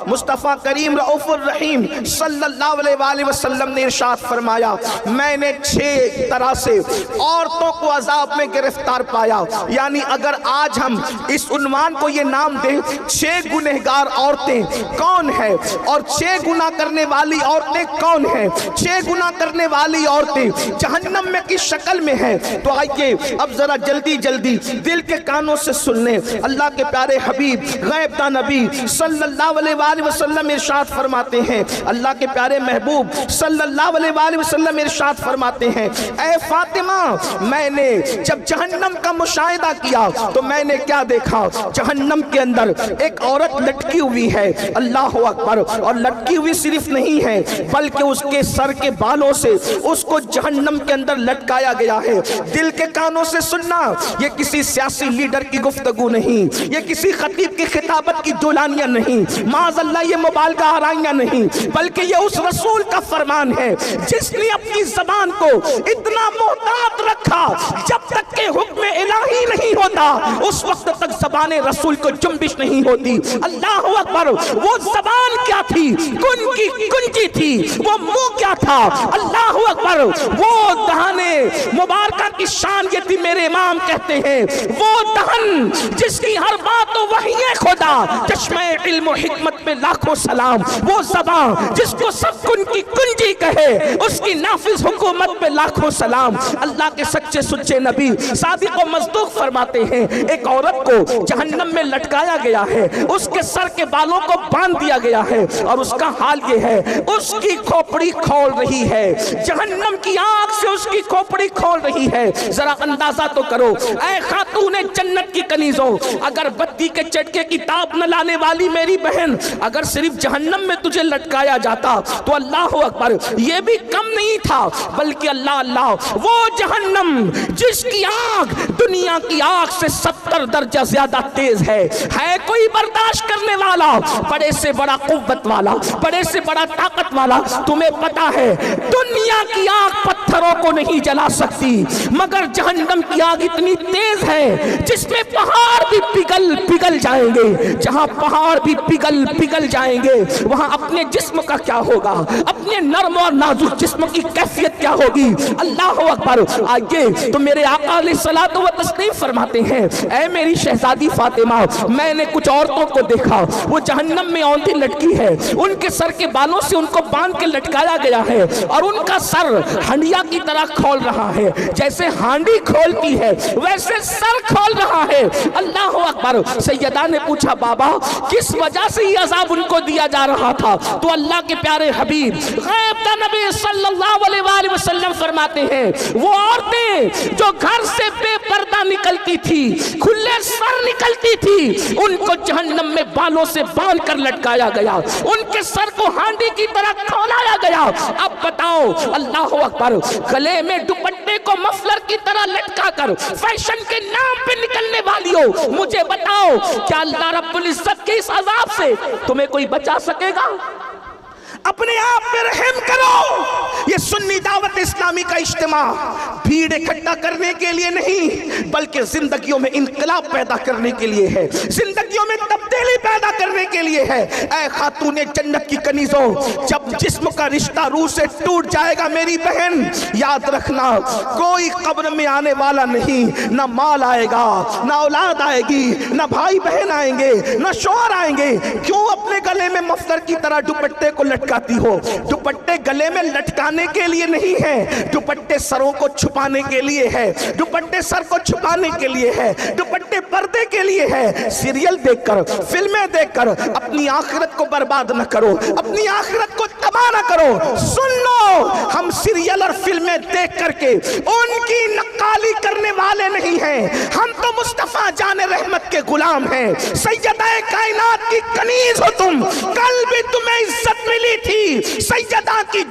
مصطفیٰ کریم رؤوف الرحیم صلی اللہ علیہ وسلم نے ارشاد فرمایا میں نے 6 طرح سے عورتوں کو عذاب میں گرفتار پایا. یعنی اگر آج ہم اس عنوان کو یہ نام دیں 6 گنہگار عورتیں کون ہیں اور 6 گناہ کرنے والی عورتیں کون ہیں, 6 گناہ کرنے والی عورتیں جہنم میں کس شکل میں ہیں, تو آئیے اب ذرا جلدی جلدی دل کے کانوں سے سن لیں. اللہ کے پیارے حبیب غیب داں نبی صلی اللہ علیہ وآلہ وسلم ارشاد فرماتے ہیں, اللہ کے پیارے محبوب صلی اللہ علیہ وآلہ وسلم ارشاد فرماتے ہیں اے فاطمہ میں نے جب جہنم کا مشاہدہ کیا تو میں نے کیا دیکھا, جہنم کے اندر ایک عورت لٹکی ہوئی ہے. اللہ اکبر. اور لٹکی ہوئی صرف نہیں ہے بلکہ اس کے سر کے بالوں سے اس کو جہنم کے اندر لٹکایا گیا ہے. دل کے کانوں سے سننا, یہ کسی سیاسی لیڈر کی گفتگو نہیں, یہ کسی خطیب کی خطابت کی دولانیاں نہیں, معاذ اللہ یہ مبالغہ آرائیاں نہیں, بلکہ یہ اس رسول کا فرمان ہے جس نے اپنی زبان کو اتنا محتاط رکھا جب تک کہ حکم الہی نہیں ہوتا اس وقت تک زبان رسول کو جنبش نہیں ہوتی. اللہ اکبر. وہ زبان کیا تھی, کنجی تھی. وہ منہ کیا تھا, اللہ اکبر. وہ دہانے مبارکہ کی شان یہ تھی, میرے امام کہتے ہیں وہ دہن جس کی ہر بات تو وحی خدا, چشمہ علم و حکمت میں لاکھوں سلام. وہ زبان جس کو سب کنجی کہے اس کی نافذ حکومت میں لاکھوں سلام. اللہ کے سچے سچے نبی صادق و مصدوق فرماتے ہیں ایک عورت کو جہنم میں لٹکایا گیا ہے, اس کے سر کے بالوں کو باندھ دیا گیا ہے اور اس کا حال یہ ہے اس کی کھوپڑی کھول رہی ہے, جہنم کی آگ سے اس کی کھوپڑی کھول رہی ہے. ذرا اندازہ تو کرو اے خاتون جنت کی کنیزوں, اگر بتی کے چٹکے کی تاب نہ لانے والی میری بہن, اگر صرف جہنم میں تجھے لٹکایا جاتا تو اللہ اکبر یہ بھی کم نہیں تھا, بلکہ اللہ اللہ وہ جہنم جس کی آگ دنیا کی آگ سے 70 درجہ زیادہ تیز ہے کوئی برداشت کرنے والا, بڑے سے بڑا قوت والا, بڑے سے بڑا طاقت والا. تمہیں پتا ہے دنیا کی آگ پتھروں کو نہیں جلا سکتی مگر جہنم کی آگ اتنی تیز ہے جس میں پہاڑ بھی پگھل جائیں گے. جہاں پہاڑ بھی پگھل جائیں گے وہاں اپنے جسم کا کیا ہوگا, اپنے نرم اور نازک جسم کی کیفیت کیا ہوگی. اللہ اکبر. آئیے تو میرے آقا علیہ الصلوۃ والتسلیم فرماتے ہیں اے میری شہزادی فاطمہ میں نے کچھ عورتوں کو دیکھا وہ جہنم میں اوندھی لٹکی ہے, ان کے سر کے بالوں سے ان کو باندھ کے لٹکایا گیا ہے اور ان کا سر ہنڈیا کی طرح کھول رہا ہے, جیسے ہانڈی کھولتی ہے ویسے سر کھول رہا ہے. اللہ اکبر. سیدہ نے پوچھا بابا کس وجہ سے یہ عذاب ان کو دیا جا رہا تھا, تو اللہ کے پیارے حبیب غیب داں نبی صلی اللہ علیہ وآلہ وسلم فرماتے ہیں وہ عورتیں جو گھر سے بے پردہ نکلتی تھی, کھلے سر نکلتی تھی, ان کو جہنم میں بالوں سے باندھ کر لٹکایا گیا, ان کے سر کو ہانڈی کی طرح کھولایا گیا. اب بتاؤ اللہ اکبر, گلے میں دوپٹے کو مفلر کی طرح لٹکا کر فیشن کے نام پہ نکلنے والی ہو, مجھے بتاؤ کیا اللہ رب العزت کے اس عذاب سے تمہیں کوئی بچا سکے گا؟ اپنے آپ پہ رحم کرو. یہ سنی دعوت اسلامی کا اجتماع بھیڑ اکٹھا کرنے کے لیے نہیں بلکہ زندگیوں میں انقلاب پیدا کرنے کے لیے ہے, زندگیوں میں تبدیلی پیدا کرنے کے لیے ہے. اے خاتون جنت کی کنیزوں, جب جسم کا رشتہ روح سے ٹوٹ جائے گا میری بہن, یاد رکھنا کوئی قبر میں آنے والا نہیں, نہ مال آئے گا, نہ اولاد آئے گی, نہ بھائی بہن آئیں گے, نہ شوہر آئیں گے. کیوں اپنے گلے میں مفلر کی طرح دوپٹے کو لٹکاتی ہو؟ دوپٹے گلے میں لٹکانے کے لیے نہیں ہے, دوپٹے سروں کو چھپانے کے لیے ہے, دوپٹے سر کو چھپانے کے لیے ہے, دوپٹے پردے کے لیے ہے. سیریل دیکھ کر, فلمیں دیکھ کر اپنی آخرت کو برباد نہ کرو, اپنی آخرت کو تباہ نہ کرو. سن لو, ہم سیریل اور فلمیں دیکھ کر کے ان کی نقالی کرنے والے نہیں ہیں, ہم تو مصطفیٰ جان رحمت کے غلام ہیں. سیدہ کائنات کی کنیز ہو تم, کل بھی تمہیں عزت ملی تھی, سیدہ کی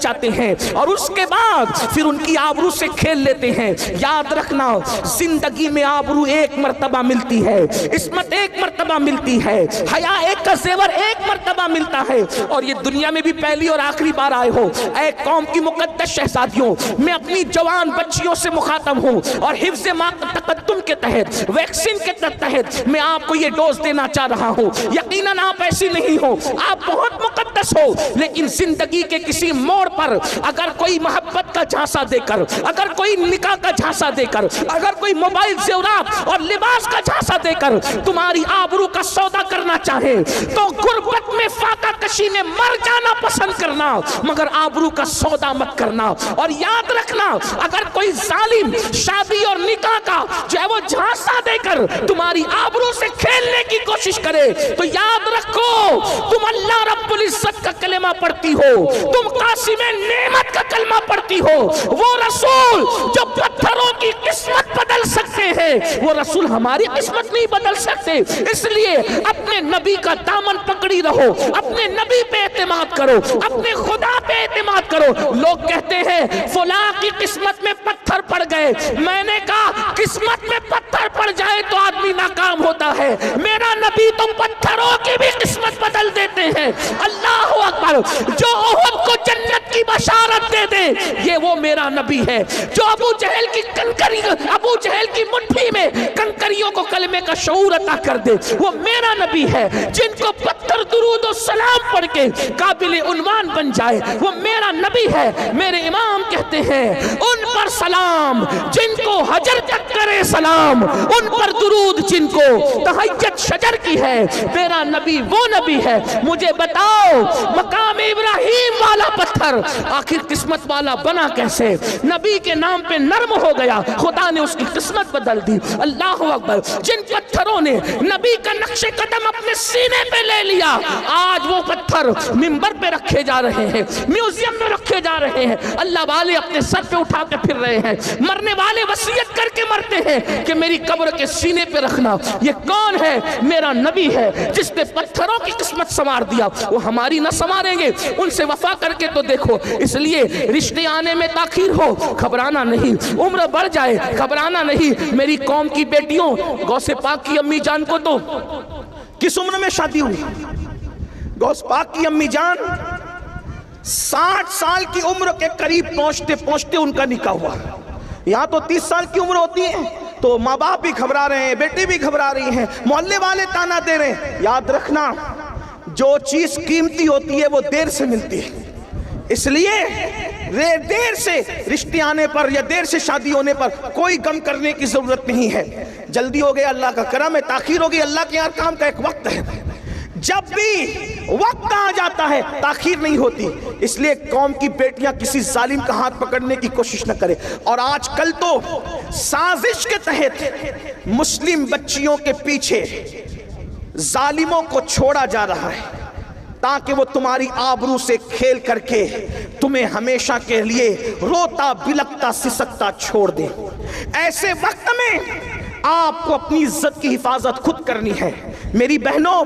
بچاتے ہیں اور اس کے بعد پھر ان کی آبرو سے کھیل لیتے ہیں۔ یاد رکھنا زندگی میں آبرو ایک مرتبہ ملتی ہے، عصمت ایک مرتبہ ملتی ہے، حیا ایک کا زیور ایک مرتبہ ملتا ہے، اور یہ دنیا میں بھی پہلی اور آخری بار آئے ہو۔ اے قوم کی مقدس شہزادیوں، میں اپنی جوان بچیوں سے مخاطب ہوں اور حفظ تقدم کے تحت، ویکسین کے تحت میں آپ کو یہ ڈوز دینا چاہ رہا ہوں۔ یقیناً آپ ایسی نہیں ہو، آپ بہت مقدس ہو، لیکن زندگی کے کسی موڑ پر اگر کوئی محبت کا جھانسا دے کر، اگر کوئی نکاح کا جھانسا دے کر، اگر کوئی موبائل زیورات اور لباس کا جھانسا دے کر تمہاری آبرو کا سودا کرنا چاہے تو غربت میں فاقہ کشی میں مر جانا پسند کرنا، مگر آبرو کا سودا مت کرنا۔ اور یاد رکھنا اگر کوئی ظالم شادی اور نکاح کا جو ہے وہ جھانسا دے کر تمہاری آبرو سے کھیلنے کی کوشش کرے تو یاد رکھو تم اللہ رب العزت کا کلمہ پڑھتی ہو، تم قاسم نعمت کا کلمہ پڑھتی ہو۔ وہ رسول جو پتھروں کی قسمت بدل سکتے ہیں، وہ رسول ہماری قسمت نہیں بدل سکتے۔ اس لیے اپنے نبی کا دامن پکڑی رہو، اپنے نبی پہ اعتماد کرو، اپنے خدا پہ اعتماد کرو۔ لوگ کہتے ہیں فلاں کی قسمت میں پتھر پڑ گئے، میں نے کہا قسمت میں پتھر پڑ جائے تو آدمی ناکام ہوتا ہے، میرا نبی تو پتھروں کی بھی قسمت بدل دیتے ہیں۔ اللہ اکبر! جو احد کو جنت کی بشارت دے دے یہ وہ میرا نبی ہے، جو ابو جہل کی مٹھی میں کنکریوں کو کلمے کا شعور عطا کر دے وہ میرا نبی ہے، جن کو پتھر درود و سلام پڑھ کے قابل عنوان بن جائے وہ میرا نبی ہے۔ میرے امام کہتے ہیں ان پر سلام جن کو حجر تک کرے سلام، ان پر درود جن کو تہجد شجر کی ہے، میرا نبی وہ نبی ہے۔ مجھے بتاؤ مقام ابراہیم والا پتھر آخر قسمت والا بنا کیسے؟ نبی کے نام پہ نرم ہو گیا، خدا نے اس کی قسمت بدل دی۔ اللہ اکبر! جن پتھروں نے نبی کا نقش قدم اپنے سینے پہ لے لیا، آج وہ پتھر منبر پہ رکھے جا رہے ہیں، میوزیم میں رکھے جا رہے ہیں، اللہ والے اپنے سر پہ اٹھا کے پھر رہے ہیں، مرنے والے وصیت کر کے مرتے ہیں کہ میری قبر کے سینے پہ رکھنا۔ یہ کون ہے؟ میرا نبی ہے جس نے پتھروں کی قسمت سنوار دیا، وہ ہماری نہ سنواریں گے؟ ان سے وفا کر کے تو دیکھو۔ اس لیے رشتے آنے میں تاخیر ہو گھبرانا نہیں، عمر بڑھ جائے گھبرانا نہیں۔ میری قوم کی بیٹیوں، غوث پاک کی امی جان کو تو کس عمر میں شادی ہوئی؟ غوث پاک کی امی جان 60 سال کی عمر کے قریب پہنچتے پہنچتے ان کا نکاح ہوا۔ یہاں تو 30 سال کی عمر ہوتی ہے تو ماں باپ بھی گھبرا رہے ہیں، بیٹی بھی گھبرا رہی ہیں، محلے والے تانا دے رہے ہیں۔ یاد رکھنا جو چیز قیمتی ہوتی ہے وہ دیر سے ملتی ہے، اس لیے دیر سے رشتے آنے پر یا دیر سے شادی ہونے پر کوئی غم کرنے کی ضرورت نہیں ہے۔ جلدی ہو گیا اللہ کا کرم ہے، تاخیر ہو گئی اللہ کے ہر کام کا ایک وقت ہے، جب بھی وقت آ جاتا ہے تاخیر نہیں ہوتی۔ اس لیے قوم کی بیٹیاں کسی ظالم کا ہاتھ پکڑنے کی کوشش نہ کرے۔ اور آج کل تو سازش کے تحت مسلم بچیوں کے پیچھے ظالموں کو چھوڑا جا رہا ہے تاکہ وہ تمہاری آبرو سے کھیل کر کے تمہیں ہمیشہ کے لیے روتا بلکتا سسکتا چھوڑ دیں۔ ایسے وقت میں آپ کو اپنی عزت کی حفاظت خود کرنی ہے۔ میری بہنوں،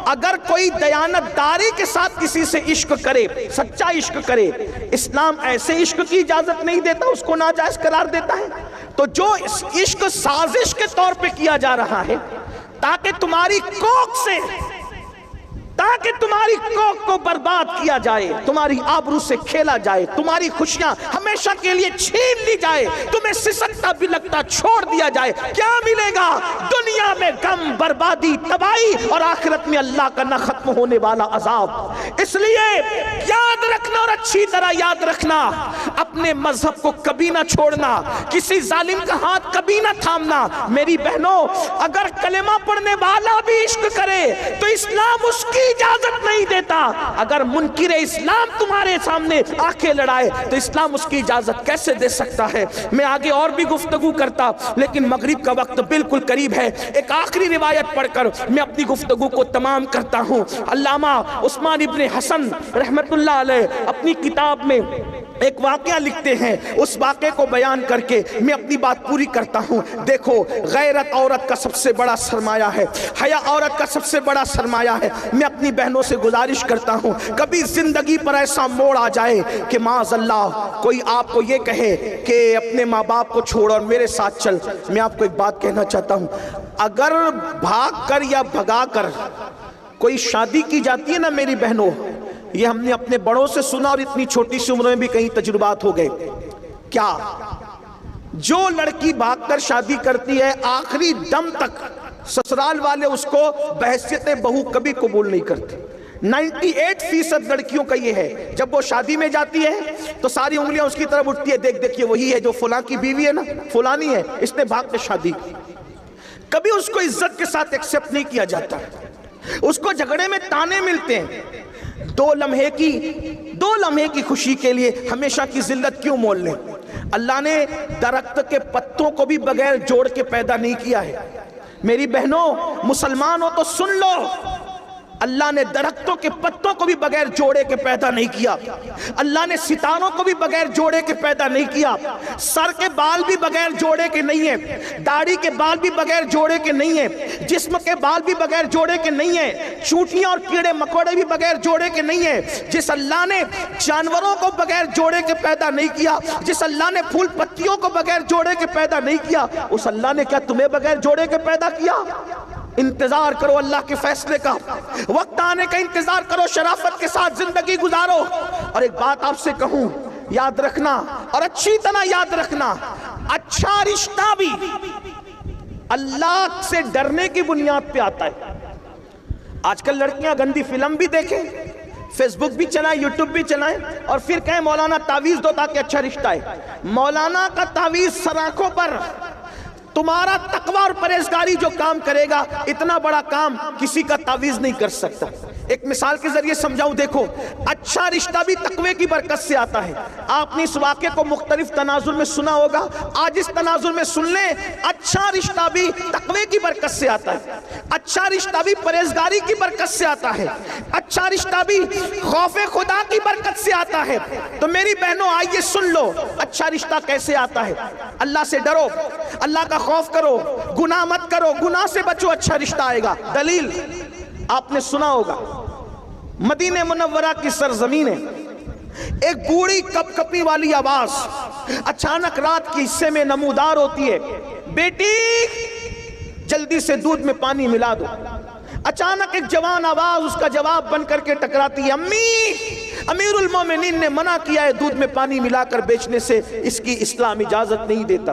اگر کوئی دیانت داری کے ساتھ کسی سے عشق کرے، سچا عشق کرے، اسلام ایسے عشق کی اجازت نہیں دیتا، اس کو ناجائز قرار دیتا ہے۔ تو جو عشق سازش کے طور پہ کیا جا رہا ہے تاکہ تمہاری کوک کو برباد کیا جائے، تمہاری آبرو سے کھیلا جائے، تمہاری خوشیاں ہمیشہ کے لیے چھین لی جائے، تمہیں سسکتا بلکتا چھوڑ دیا جائے، کیا ملے گا؟ دنیا میں غم، بربادی، تباہی، اور آخرت میں اللہ کا نہ ختم ہونے والا عذاب۔ اس لیے یاد رکھنا اور اچھی طرح یاد رکھنا، اپنے مذہب کو کبھی نہ چھوڑنا، کسی ظالم کا ہاتھ کبھی نہ تھامنا۔ میری بہنوں، اگر کلمہ پڑھنے والا بھی عشق کرے تو اسلام اس کی اجازت نہیں دیتا۔ اگر منکر اسلام تمہارے سامنے آنکھیں لڑائے تو اسلام اس کی اجازت کیسے دے سکتا ہے؟ میں آگے اور بھی گفتگو کرتا لیکن مغرب کا وقت بالکل قریب ہے۔ ایک آخری روایت پڑھ کر میں اپنی گفتگو کو تمام کرتا ہوں۔ علامہ عثمان ابن حسن رحمت اللہ علیہ اپنی کتاب میں ایک واقعہ لکھتے ہیں، اس واقعے کو بیان کر کے میں اپنی بات پوری کرتا ہوں۔ دیکھو، غیرت عورت کا سب سے بڑا سرمایہ ہے، حیا عورت کا سب سے بڑا سرمایہ ہے۔ میں اپنی بہنوں سے گزارش کرتا ہوں، کبھی زندگی پر ایسا موڑ آ جائے کہ معاذ اللہ کوئی آپ کو یہ کہے کہ اپنے ماں باپ کو چھوڑ اور میرے ساتھ چل، میں آپ کو ایک بات کہنا چاہتا ہوں، اگر بھاگ کر یا بھگا کر کوئی شادی کی جاتی ہے نا میری بہنوں، یہ ہم نے اپنے بڑوں سے سنا اور اتنی چھوٹی سی عمر میں بھی کئی تجربات ہو گئے، کیا جو لڑکی بھاگ کر شادی کرتی ہے آخری دم تک سسرال والے اس کو بحیثیت بہو کبھی قبول نہیں کرتے۔ 98% لڑکیوں کا یہ ہے، جب وہ شادی میں جاتی ہے تو ساری انگلیاں اس کی طرف اٹھتی ہے، دیکھ دیکھیے وہی ہے جو فلاں کی بیوی ہے نا، فلانی ہے، اس نے بھاگ کے شادی کی۔ کبھی اس کو عزت کے ساتھ ایکسپٹ نہیں کیا جاتا، اس کو جھگڑے میں تانے ملتے ہیں۔ دو لمحے کی خوشی کے لیے ہمیشہ کی ذلت کیوں مول لیں؟ اللہ نے درخت کے پتوں کو بھی بغیر جوڑ کے پیدا نہیں کیا ہے۔ میری بہنوں مسلمان ہو تو سن لو، اللہ نے درختوں کے پتوں کو بھی بغیر جوڑے کے پیدا نہیں کیا، اللہ نے ستاروں کو بھی بغیر جوڑے کے پیدا نہیں کیا، سر کے بال بھی بغیر جوڑے کے نہیں ہیں، داڑھی کے بال بھی بغیر جوڑے کے نہیں ہیں، جسم کے بال بھی بغیر جوڑے کے نہیں ہیں، چونٹیاں اور کیڑے مکوڑے بھی بغیر جوڑے کے نہیں ہیں۔ جس اللہ نے جانوروں کو بغیر جوڑے کے پیدا نہیں کیا، جس اللہ نے پھول پتیوں کو بغیر جوڑے کے پیدا نہیں کیا، اس اللہ نے کیا تمہیں بغیر جوڑے کے پیدا کیا؟ انتظار کرو اللہ کے فیصلے کا، وقت آنے کا انتظار کرو، شرافت کے ساتھ زندگی گزارو۔ اور ایک بات آپ سے کہوں، یاد رکھنا اور اچھی طرح یاد رکھنا، اچھا رشتہ بھی اللہ سے ڈرنے کی بنیاد پہ آتا ہے۔ آج کل لڑکیاں گندی فلم بھی دیکھیں، فیس بک بھی چلائیں، یوٹیوب بھی چلائیں، اور پھر کہیں مولانا تعویذ دو تاکہ اچھا رشتہ ہے۔ مولانا کا تعویذ سر آنکھوں پر، تمہارا تقوی اور پرہیزگاری جو کام کرے گا، اتنا بڑا کام کسی کا تعویذ نہیں کر سکتا۔ ایک مثال کے ذریعے سمجھاؤں، دیکھو، اچھا رشتہ بھی تقوی کی برکت سے آتا ہے۔ آپ نے اس واقعے کو مختلف تناظر میں سنا ہوگا، آج اس تناظر میں سن لیں، اچھا رشتہ بھی تقوی کی برکت سے آتا ہے، اچھا رشتہ بھی پرہیزگاری کی برکت سے آتا ہے، اچھا رشتہ بھی خوف خدا کی برکت سے آتا ہے۔ تو میری بہنوں آئیے سن لو، اچھا رشتہ کیسے آتا ہے۔ اللہ سے ڈرو، اللہ کا خوف کرو، گناہ مت کرو، گناہ سے بچو، اچھا رشتہ آئے گا۔ دلیل آپ نے سنا ہوگا، مدینہ منورہ کی سرزمین ہے، ایک بوڑھی کپ کپی والی آواز اچانک رات کے حصے میں نمودار ہوتی ہے، بیٹی جلدی سے دودھ میں پانی ملا دو۔ اچانک ایک جوان آواز اس کا جواب بن کر کے ٹکراتی ہے، امی، امیر المومنین نے منع کیا ہے دودھ میں پانی ملا کر بیچنے سے، اس کی اسلام اجازت نہیں دیتا۔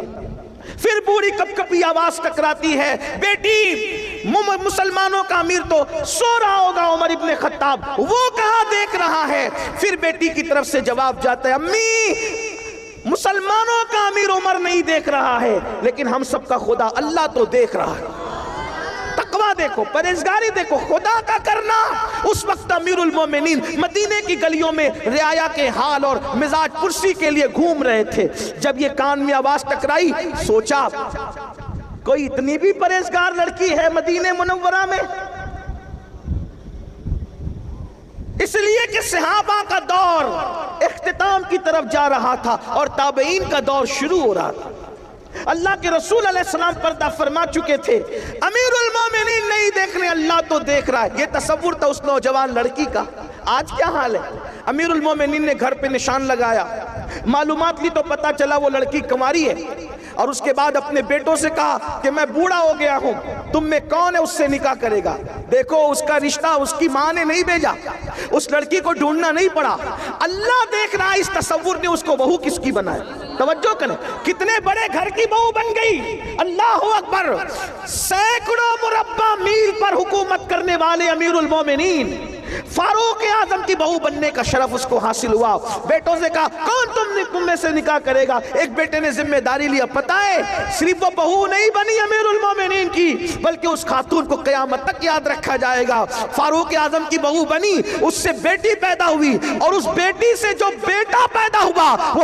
پھر بوڑھی کپ کپی آواز ٹکراتی ہے، بیٹی مسلمانوں کا امیر تو سو رہا ہوگا عمر ابن خطاب، وہ کہاں دیکھ رہا ہے؟ پھر بیٹی کی طرف سے جواب جاتا ہے، امی مسلمانوں کا امیر عمر نہیں دیکھ رہا ہے، لیکن ہم سب کا خدا اللہ تو دیکھ رہا ہے۔ تقوی دیکھو، پرہیزگاری دیکھو، خدا کا کرنا۔ اس وقت امیر المومنین مدینے کی گلیوں میں رعایا کے حال اور مزاج پرسی کے لیے گھوم رہے تھے۔ جب یہ کان میں آواز ٹکرائی، سوچا کوئی اتنی بھی پرہیزگار لڑکی ہے مدینہ منورہ میں؟ اس لیے کہ صحابہ کا دور اختتام کی طرف جا رہا تھا اور تابعین کا دور شروع ہو رہا تھا۔ اللہ کے رسول علیہ السلام پردہ فرما چکے تھے، امیر المومنین نہیں دیکھ رہے، اللہ تو دیکھ رہا ہے۔ یہ تصور تھا اس نوجوان لڑکی کا۔ آج کیا حال ہے؟ امیر المومنین نے گھر پہ نشان لگایا، معلومات لی تو پتا چلا وہ لڑکی کنواری ہے، اور اس کے بعد اپنے بیٹوں سے کہا کہ میں بوڑھا ہو گیا ہوں، تم میں کون ہے اس سے نکاح کرے گا؟ دیکھو اس کا رشتہ اس کی ماں نے نہیں بھیجا، اس لڑکی کو ڈھونڈنا نہیں پڑا، اللہ دیکھ رہا۔ اس تصور نے اس کو بہو کس کی بنایا؟ توجہ کریں، کتنے بڑے گھر کی بہو بن گئی، اللہ اکبر۔ سینکڑوں مربع میل پر حکومت کرنے والے امیر المومنین، فاروق اعظم کی بہو بننے کا شرف اس کو حاصل ہوا۔ بیٹوں سے کہا کون تم میں سے نکاح کرے گا؟ ایک بیٹے نے ذمہ داری لیا، پتہ ہے صرف وہ بہو نہیں بنی امیر المومنین کی، بلکہ اس خاتون کو قیامت تک یاد رکھا جائے گا۔ فاروق اعظم کی بہو بنی، اس سے بیٹی پیدا ہوئی، اور اس بیٹی سے جو بیٹا پیدا ہوا وہ